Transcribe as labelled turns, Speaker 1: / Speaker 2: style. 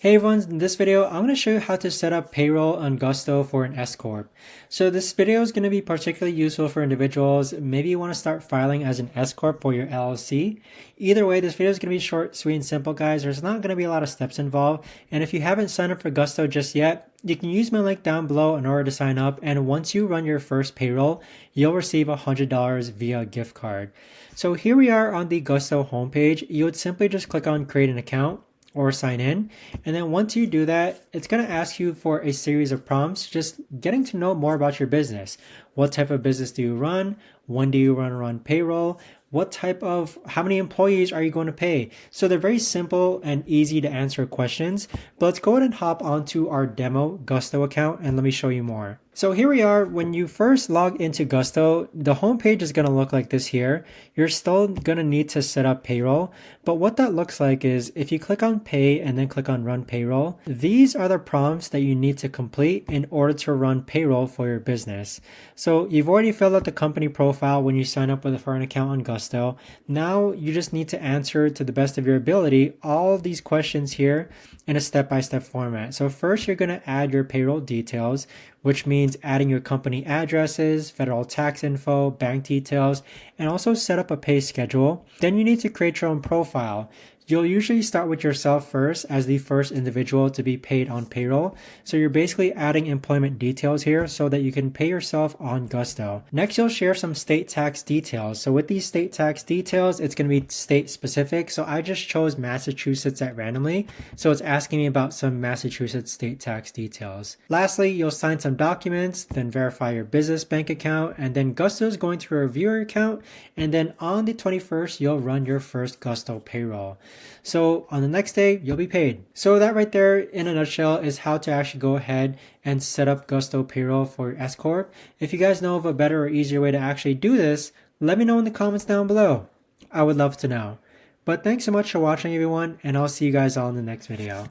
Speaker 1: Hey everyone, in this video, I'm going to show you how to set up payroll on Gusto for an S Corp. So this video is going to be particularly useful for individuals. Maybe you want to start filing as an S Corp or your LLC. Either way, this video is going to be short, sweet, and simple, guys. There's not going to be a lot of steps involved. And if you haven't signed up for Gusto just yet, you can use my link down below in order to sign up. And once you run your first payroll, you'll receive $100 via gift card. So here we are on the Gusto homepage. You would simply just click on create an account or sign in. And then once you do that, it's going to ask you for a series of prompts, just getting to know more about your business. What type of business do you run? When do you run payroll? How many employees are you going to pay? So they're very simple and easy to answer questions, but let's go ahead and hop onto our demo Gusto account and let me show you more. So here we are. When you first log into Gusto, the homepage is going to look like this here. You're still going to need to set up payroll, but what that looks like is if you click on pay and then click on run payroll, these are the prompts that you need to complete in order to run payroll for your business. So you've already filled out the company profile when you sign up for an account on Gusto. Now you just need to answer to the best of your ability all of these questions here in a step-by-step format. So first you're going to add your payroll details, which means adding your company addresses, federal tax info, bank details, and also set up a pay schedule. Then you need to create your own profile. You'll usually start with yourself first as the first individual to be paid on payroll. So you're basically adding employment details here so that you can pay yourself on Gusto. Next, you'll share some state tax details. So with these state tax details, it's going to be state specific. So I just chose Massachusetts at randomly. So it's asking me about some Massachusetts state tax details. Lastly, you'll sign some documents, then verify your business bank account, and then Gusto is going to review your account. And then on the 21st, you'll run your first Gusto payroll. So on the next day, you'll be paid. So that right there in a nutshell is how to actually go ahead and set up Gusto payroll for your S Corp. If you guys know of a better or easier way to actually do this, let me know in the comments down below. I would love to know. But thanks so much for watching, everyone, and I'll see you guys all in the next video.